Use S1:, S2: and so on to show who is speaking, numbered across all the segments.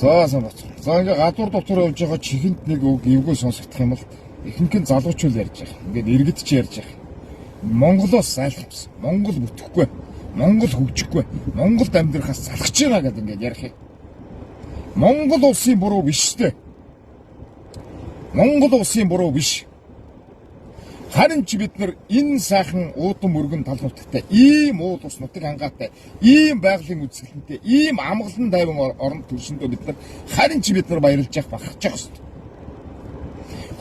S1: За сайн бац. За ингээ гадуур дотор явж байгаа чихэнд нэг үг эвгүй сонсогдох юм л ихэнх нь залуучууд ярьж байгаа. Ингээд иргэдч ярьж байгаа. Монголоос сайлхсан. Монгол бүтэхгүй. Монгол хөгжихгүй. Монголд амьдрахаас залхаж байгаа гэдэг ингээд ярих юм. Монгол улсын буруу биш дээ. Монгол улсын буруу биш. Харин ч бид нар энэ сайхан уудам мөргөн талбарттай ийм ууд ус нутаг хангаатай ийм байгалийн үзэсгэлэнтэй ийм амгалан тайван орон төрсөндөө бид нар харин ч бид нар баярлж явах бахарч явах хэрэгтэй.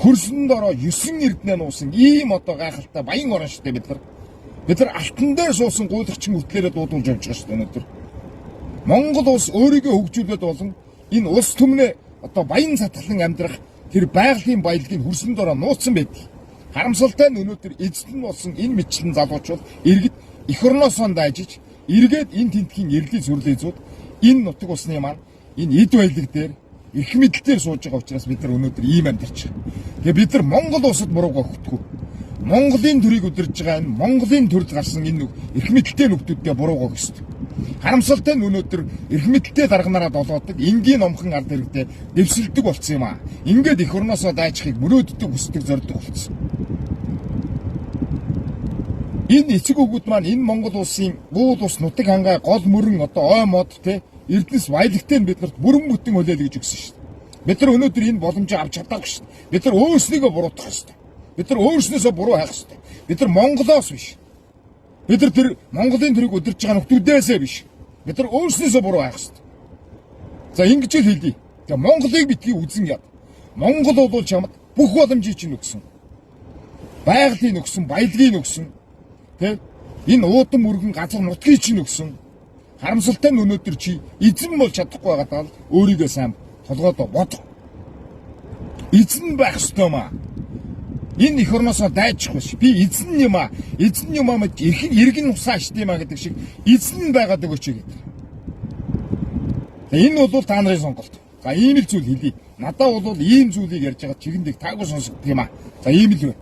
S1: Хөрсөнд ороо 9 эрдэнэ нуусан ийм одоо гайхалтай баян орон шүү дээ бид нар. Бид нар алтан дээр суусан гуйлагчин мөртлөөрөө дуудулж явж байгаа шүү дээ өнөөдөр. Монгол улс өөрийгөө хөгжүүлээд болон энэ улс төмнөө одоо баян цатгалан амьдрах тэр байгалийн баялагийг хөрсөнд ороо нууцсан байдаг. Харамсалтай нь өнөөдөр эзэн болсон энэ мэтлэн залуучууд иргэд эх орноосоо дайжиж эргээд энэ тентхийн эрлийг сүрлээзүүд энэ нутаг усны маань энэ эд баялаг дээр эрх мэдэлээр сууж байгаа учраас бид нар өнөөдөр ийм амьдарч байгаа. Тэгээ бид нар Монгол улсад буруугаа өгөхгүй. Монголын төрийг удирж байгаа энэ Монголын төрд гарсан энэ эрх мэдэлтэй нөхдүүдтэй буруугаа өгсөн. Харамсалтай нь өнөөдөр эрх мэдэлтэй дарганараа долоодог энгийн номхон ард иргэдээ дэвсэлдэг болсон юм аа. Ингээд эх орноосоо дайжихыг мөрөөддөг хүсдэг зорддог болсон. Энэ эцэг өгүүд маань энэ Монгол улсын уул ус нутаг хангаа гол мөрөн одоо ой мод те эрдэнэс баялагтай нь биднэрт бүрэн бүтэн хүлээл гэж өгсөн шүү дээ. Бид нар өнөөдөр энэ боломжийг авч чадаагүй шүү дээ. Бид нар өөрснийгөө буруутгах шүү дээ. Бид нар өөрснөөсөө буруу хайх шүү дээ. Бид нар Монголоос биш. Бид нар тэр Монголын төрийг удирж байгаа нөхдүүдээсээ биш. Бид нар өөрснөөсөө буруу хайх шүү дээ. За ингэж л хэлье. Тэгээ Монголыг битгий үзэн яд. Монгол бол чамд бүх боломжийг чинь өгсөн. Байгалийн өгсөн, баялагын өгсөн. Тэ энэ уудам мөргөн газар нутгийг чинь өгсөн. Харамсалтай нь өнөөдөр чи эзэн бол чадахгүй байгаад л өөрийгөө сайн толгойдоо бод. Эзэн байх ёстой маа. Энэ эх орноосоо дайчих биш. Би эзэн юм аа. Эзэн юм аа мэд иргэн усаа штий маа гэдэг шиг эзэн байгаад өгөөч гэдэг. Энэ бол та нарын сонголт. За ийм л зүйл хэлье. Надаа бол ийм зүйлийг ярьж байгаа чигэндийг таагүй сонсогдох юм аа. За ийм л бай.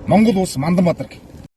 S1: Монгол улс Мандан Баатар